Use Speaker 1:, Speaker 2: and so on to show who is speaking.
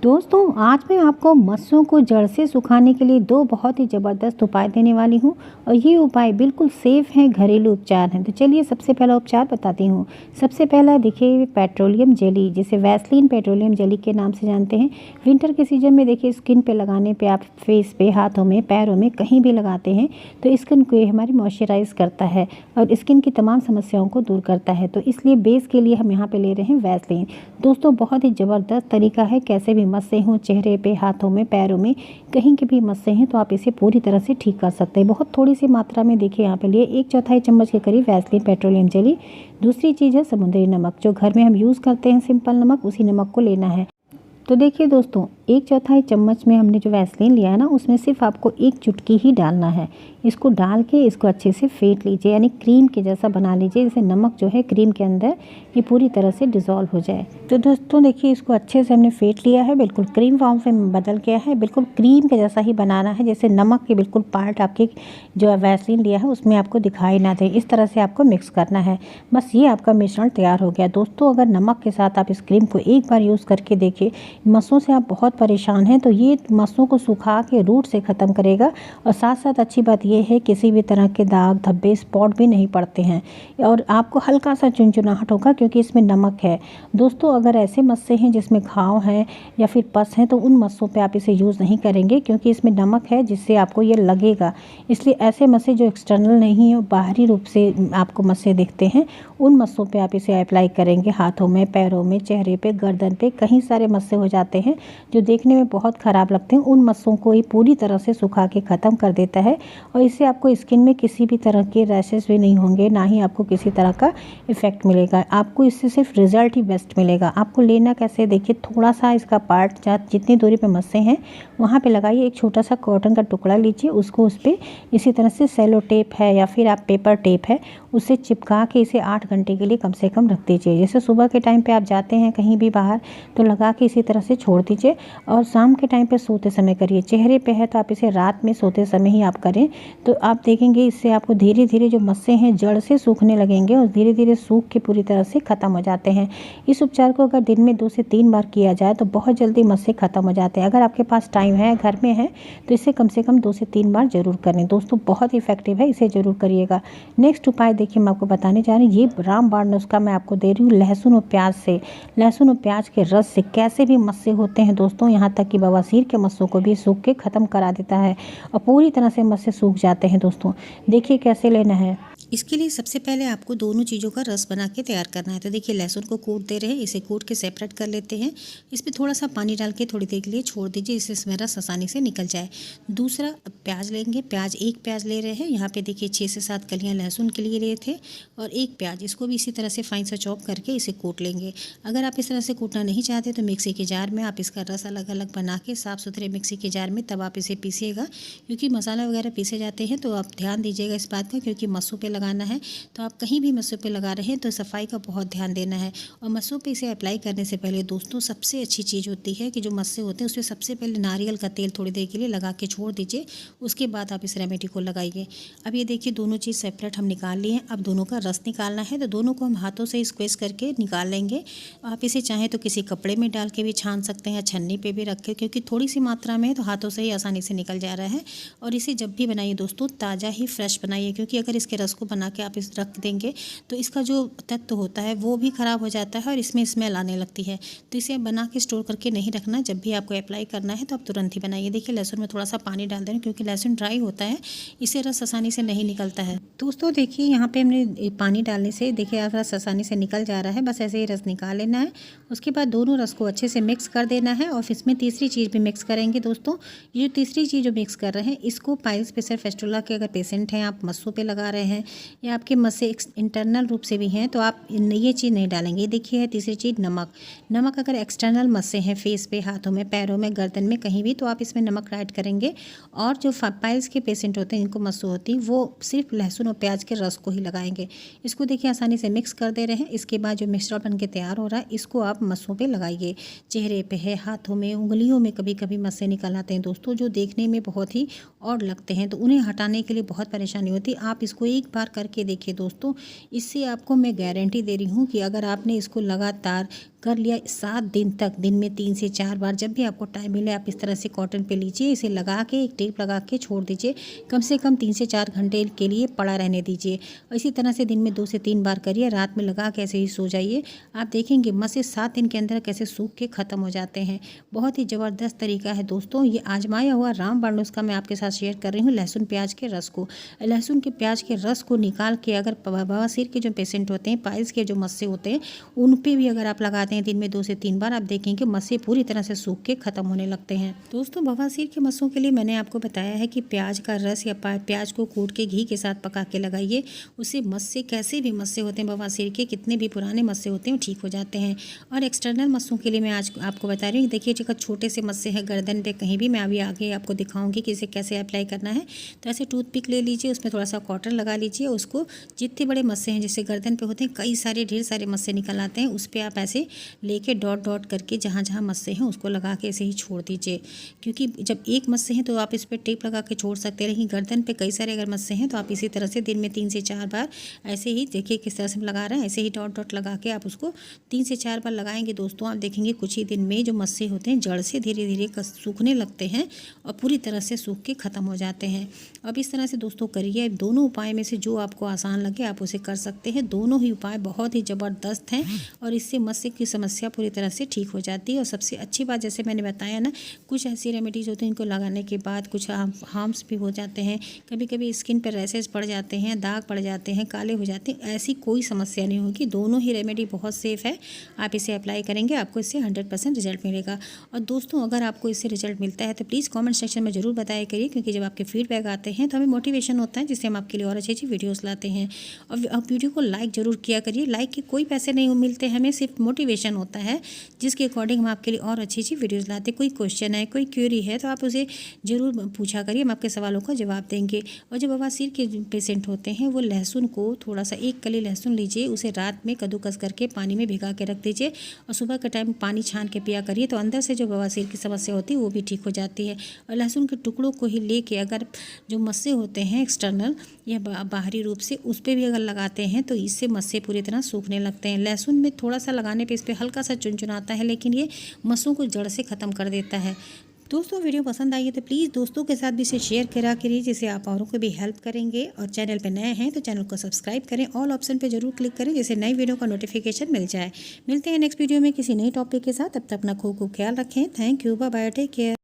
Speaker 1: दोस्तों आज मैं आपको मस्सों को जड़ से सुखाने के लिए दो बहुत ही ज़बरदस्त उपाय देने वाली हूँ और ये उपाय बिल्कुल सेफ़ हैं, घरेलू उपचार हैं। तो चलिए सबसे पहला उपचार बताती हूँ। सबसे पहला देखिए पेट्रोलियम जेली, जिसे वैसलीन पेट्रोलियम जेली के नाम से जानते हैं। विंटर के सीजन में देखिए स्किन पे लगाने पे, आप फेस पे, हाथों में, पैरों में कहीं भी लगाते हैं तो स्किन को ये हमारी मॉइस्चराइज़ करता है और स्किन की तमाम समस्याओं को दूर करता है। तो इसलिए बेस के लिए हम यहाँ पे ले रहे हैं वैसलीन। दोस्तों बहुत ही ज़बरदस्त तरीका है, कैसे भी मस्से हों चेहरे पे, हाथों में, पैरों में, कहीं के भी मस्से हैं तो आप इसे पूरी तरह से ठीक कर सकते हैं। बहुत थोड़ी सी मात्रा में देखिए यहाँ पे लिए 1/4 चम्मच के करीब वैसलीन पेट्रोलियम जेली। दूसरी चीज़ है समुद्री नमक, जो घर में हम यूज़ करते हैं सिंपल नमक, उसी नमक को लेना है। तो देखिए दोस्तों 1/4 चम्मच में हमने जो वैसलीन लिया है ना, उसमें सिर्फ आपको 1 चुटकी ही डालना है। इसको डाल के इसको अच्छे से फेंट लीजिए, यानी क्रीम के जैसा बना लीजिए, जिससे नमक जो है क्रीम के अंदर ये पूरी तरह से डिज़ोल्व हो जाए। तो दोस्तों देखिए इसको अच्छे से हमने फेंट लिया है, बिल्कुल क्रीम फॉर्म में बदल गया है। बिल्कुल क्रीम के जैसा ही बनाना है, जैसे नमक के बिल्कुल पार्ट आपके जो वैसलीन लिया है उसमें आपको दिखाई ना दे। इस तरह से आपको मिक्स करना है। बस ये आपका मिश्रण तैयार हो गया। दोस्तों अगर नमक के साथ आप इस क्रीम को एक बार यूज़ करके देखिए, मस्सों से आप बहुत परेशान हैं तो ये मस्सों को सुखा के रूट से ख़त्म करेगा। और साथ साथ अच्छी बात ये है किसी भी तरह के दाग, धब्बे, स्पॉट भी नहीं पड़ते हैं और आपको हल्का सा चुनचुनाहट होगा क्योंकि इसमें नमक है। दोस्तों अगर ऐसे मस्से हैं जिसमें घाव हैं या फिर पस हैं तो उन मस्सों पे आप इसे यूज़ नहीं करेंगे, क्योंकि इसमें नमक है जिससे आपको ये लगेगा। इसलिए ऐसे मस्से जो एक्सटर्नल नहीं है, बाहरी रूप से आपको मस्से दिखते हैं, उन मस्सों पे आप इसे अप्लाई करेंगे। हाथों में, पैरों में, चेहरे पे, गर्दन पे कहीं सारे मस्से हो जाते हैं जो देखने में बहुत ख़राब लगते हैं। उन मस्सों को ये पूरी तरह से सुखा के ख़त्म कर देता है और इससे आपको स्किन में किसी भी तरह के रैशेस भी नहीं होंगे, ना ही आपको किसी तरह का इफ़ेक्ट मिलेगा। आपको इससे सिर्फ रिज़ल्ट ही बेस्ट मिलेगा। आपको लेना कैसे, देखिए थोड़ा सा इसका पार्ट जितनी दूरी पे मस्से हैं वहाँ पे लगाइए। एक छोटा सा कॉटन का टुकड़ा लीजिए, उसको उस पर इसी तरह से सेलो टेप है या फिर आप पेपर टेप है उससे चिपका के इसे 8 घंटे के लिए कम से कम रख दीजिए। जैसे सुबह के टाइम पे आप जाते हैं कहीं भी बाहर तो लगा के इसी तरह से छोड़ दीजिए और शाम के टाइम पे सोते समय करिए। चेहरे पे है तो आप इसे रात में सोते समय ही आप करें, तो आप देखेंगे इससे आपको धीरे धीरे जो मस्से हैं जड़ से सूखने लगेंगे और धीरे धीरे सूख के पूरी तरह से ख़त्म हो जाते हैं। इस उपचार को अगर दिन में 2 से 3 बार किया जाए तो बहुत जल्दी मस्से ख़त्म हो जाते हैं। अगर आपके पास टाइम है, घर में है, तो इसे कम से कम 2 से 3 बार ज़रूर करें। दोस्तों बहुत इफेक्टिव है, इसे ज़रूर करिएगा। नेक्स्ट उपाय देखिए मैं आपको बताने जा रही हूँ, ये रामबाण नुस्खा मैं आपको दे रही हूँ लहसुन और प्याज से। लहसुन और प्याज के रस से कैसे भी मस्से होते हैं दोस्तों, यहाँ तक कि बवासीर के मस्सों को भी सूख के ख़त्म करा देता है और पूरी तरह से मस्से सूख जाते हैं। दोस्तों देखिए कैसे लेना है।
Speaker 2: इसके लिए सबसे पहले आपको दोनों चीज़ों का रस बना के तैयार करना है। तो देखिए लहसुन को कूट दे रहे हैं, इसे कूट के सेपरेट कर लेते हैं। इसमें थोड़ा सा पानी डाल के थोड़ी देर के लिए छोड़ दीजिए, इससे इसमें रस आसानी से निकल जाए। दूसरा प्याज लेंगे, एक प्याज ले रहे हैं। यहाँ पे देखिए 6 से 7 कलियाँ लहसुन के लिए लिए थे और 1 प्याज, इसको भी इसी तरह से फाइन सा चॉप करके इसे कूट लेंगे। अगर आप इस तरह से कूटना नहीं चाहते तो मिक्सी के जार में आप इसका रस अलग अलग बना के साफ़ सुथरे मिक्सी के जार में तब आप इसे पीसिएगा, क्योंकि मसाला वगैरह पीसे जाते हैं तो आप ध्यान दीजिएगा इस बात का, क्योंकि मस्सों पे लगाना है। तो आप कहीं भी मस्सों पे लगा रहे हैं तो सफाई का बहुत ध्यान देना है। और मस्सों पे इसे अप्लाई करने से पहले दोस्तों सबसे अच्छी चीज़ होती है कि जो मस्से होते हैं उसमें सबसे पहले नारियल का तेल थोड़ी देर के लिए लगा के छोड़ दीजिए, उसके बाद आप इस रेमेडी को लगाइए। अब ये देखिए दोनों चीज़ सेपरेट हम निकाल लिए हैं। अब दोनों का रस निकालना है, तो दोनों को हम हाथों से स्क्वेज करके निकाल लेंगे। आप इसे चाहें तो किसी कपड़े में डाल के भी छान सकते हैं, छन्नी पे भी रखें, क्योंकि थोड़ी सी मात्रा में तो हाथों से ही आसानी से निकल जा रहा है। और इसे जब भी बनाइए दोस्तों ताज़ा ही फ्रेश बनाइए, क्योंकि अगर इसके रस को बना के आप इस रख देंगे तो इसका जो तत्व होता है वो भी ख़राब हो जाता है और इसमें स्मेल आने लगती है। तो इसे बना के स्टोर करके नहीं रखना, जब भी आपको अप्लाई करना है तो आप तुरंत ही बनाइए। देखिए लहसुन में थोड़ा सा पानी डाल दें, क्योंकि लहसुन ड्राई होता है, इसे रस आसानी से नहीं निकलता है। दोस्तों देखिए यहाँ पे हमने पानी डालने से देखिए रस आसानी से निकल जा रहा है, बस ऐसे ही रस निकाल लेना है। उसके बाद दोनों रस को अच्छे से मिक्स कर देना है और इसमें तीसरी चीज़ भी मिक्स करेंगे। दोस्तों ये जो तीसरी चीज़ जो मिक्स कर रहे हैं, इसको पाइल्स प्रेशर फेस्टुला के अगर पेशेंट हैं, आप मस्सों पे लगा रहे हैं या आपके मस्से इंटरनल रूप से भी हैं, तो आप ये चीज़ नहीं डालेंगे। ये देखिए है तीसरी चीज़ नमक। नमक अगर एक्सटर्नल मस्से हैं फेस पे, हाथों में, पैरों में, गर्दन में कहीं भी, तो आप इसमें नमक ऐड करेंगे। और जो पाइल्स के पेशेंट होते हैं, इनको मस्सों होती हैं, वो सिर्फ लहसुन और प्याज के रस को ही लगाएंगे। इसको देखिए आसानी से मिक्स कर दे रहे हैं। इसके बाद जो मिश्रण बन के तैयार हो रहा है इसको आप मस्सों पे लगाइए। चेहरे पे है, हाथों में, उंगलियों में कभी कभी मस्से निकल आते हैं दोस्तों, जो देखने में बहुत ही ऑड लगते हैं, तो उन्हें हटाने के लिए बहुत परेशानी होती है। आप इसको एक बार बार करके देखिए दोस्तों। इससे आपको मैं गारंटी दे रही हूँ कि अगर आपने इसको लगातार कर लिया 7 दिन तक, दिन में 3 से 4 बार जब भी आपको टाइम मिले आप इस तरह से कॉटन पे लीजिए, इसे लगा के एक टेप लगा के छोड़ दीजिए, कम से कम 3 से 4 घंटे के लिए पड़ा रहने दीजिए। इसी तरह से दिन में 2 से 3 बार करिए, रात में लगा के ऐसे ही सो जाइए। आप देखेंगे मस्से 7 दिन के अंदर कैसे सूख के ख़त्म हो जाते हैं। बहुत ही ज़बरदस्त तरीका है दोस्तों, ये आजमाया हुआ रामबाण नुस्खा मैं आपके साथ शेयर कर रही हूँ। लहसुन प्याज के रस को, लहसुन के प्याज के रस को निकाल के अगर बवासीर के जो पेशेंट होते हैं, पाइल्स के जो मस्से होते हैं, उन पे भी अगर आप लगाते हैं दिन में 2 से 3 बार, आप देखेंगे मस्से पूरी तरह से सूख के ख़त्म होने लगते हैं। दोस्तों बवासीर के मस्सों के लिए मैंने आपको बताया है कि प्याज का रस या प्याज को कूट के घी के साथ पका के लगाइए। उससे मस्से, कैसे भी मस्से होते हैं बवासीर के, कितने भी पुराने मस्से होते हैं, ठीक हो जाते हैं। और एक्सटर्नल मस्सों के लिए मैं आज आपको बता रही हूँ, देखिए अगर छोटे से मस्से हैं गर्दन पे कहीं भी, मैं अभी आगे आपको दिखाऊंगी कि इसे कैसे अप्लाई करना है। तो ऐसे टूथपिक ले लीजिए, उसमें थोड़ा सा कॉटन लगा लीजिए, उसको जितने बड़े मस्से हैं जैसे गर्दन पे होते हैं, कई सारे ढेर सारे मस्से निकल आते हैं, उस पर आप ऐसे लेके डॉट डॉट करके जहाँ जहाँ मस्से हैं उसको लगा के ऐसे ही छोड़ दीजिए। क्योंकि जब एक मस्से हैं तो आप इस पर टेप लगा के छोड़ सकते हैं, लेकिन गर्दन पे कई सारे अगर मस्से हैं तो आप इसी तरह से दिन में 3 से 4 बार ऐसे ही, देखिए किस तरह से लगा रहे हैं, ऐसे ही डॉट डॉट लगा के आप उसको 3 से 4 बार लगाएंगे दोस्तों। आप देखेंगे कुछ ही दिन में जो मस्से होते हैं जड़ से धीरे धीरे सूखने लगते हैं और पूरी तरह से सूख के ख़त्म हो जाते हैं। अब इस तरह से दोस्तों करिए, दोनों उपाय में से जो आपको आसान लगे आप उसे कर सकते हैं। दोनों ही उपाय बहुत ही ज़बरदस्त हैं और इससे मस्से की समस्या पूरी तरह से ठीक हो जाती है। और सबसे अच्छी बात, जैसे मैंने बताया ना, कुछ ऐसी रेमेडीज़ होती हैं इनको लगाने के बाद कुछ हार्म्स भी हो जाते हैं, कभी कभी स्किन पर रैशेज पड़ जाते हैं, दाग पड़ जाते हैं, काले हो जाते हैं, ऐसी कोई समस्या नहीं होगी। दोनों ही रेमेडी बहुत सेफ़ है, आप इसे अप्लाई करेंगे आपको इससे 100% रिजल्ट मिलेगा। और दोस्तों अगर आपको इससे रिजल्ट मिलता है तो प्लीज़ कमेंट सेक्शन में ज़रूर बताया करिए, क्योंकि जब आपके फीडबैक आते हैं तो हमें मोटिवेशन होता है, जिससे हम आपके लिए और अच्छी अच्छी वीडियोस लाते हैं। और आप वीडियो को लाइक ज़रूर किया करिए, लाइक के कोई पैसे नहीं मिलते, हमें सिर्फ मोटिवेशन होता है, जिसके अकॉर्डिंग हम आपके लिए और अच्छी अच्छी वीडियोज़ लाते हैं। कोई क्वेश्चन है, कोई क्वेरी है तो आप उसे ज़रूर पूछा करिए, हम आपके सवालों का जवाब देंगे। और जो बवासीर के पेशेंट होते हैं वो लहसुन को थोड़ा सा, 1 कली लहसुन लीजिए, उसे रात में कद्दूकस करके पानी में भिगा के रख दीजिए और सुबह के टाइम पानी छान के पिया करिए, तो अंदर से जो बवासीर की समस्या होती है वो भी ठीक हो जाती है। और लहसुन के टुकड़ों को ही लेके अगर जो मस्से होते हैं एक्सटर्नल या बाहरी रूप से, उस पर भी अगर लगाते हैं तो इससे मस्से पूरी तरह सूखने लगते हैं। लहसुन में थोड़ा सा लगाने पे इस पर हल्का सा चुनचुनाता है, लेकिन ये मस्सों को जड़ से ख़त्म कर देता है। दोस्तों वीडियो पसंद आई है तो प्लीज़ दोस्तों के साथ भी इसे शेयर करा करिए, जिससे आप औरों को भी हेल्प करेंगे। और चैनल पे नए हैं तो चैनल को सब्सक्राइब करें, ऑल ऑप्शन पे जरूर क्लिक करें, जिससे नई वीडियो का नोटिफिकेशन मिल जाए। मिलते हैं नेक्स्ट वीडियो में किसी नई टॉपिक के साथ, तब तक अपना खूब ख्याल रखें। Thank you, bye bye, take care.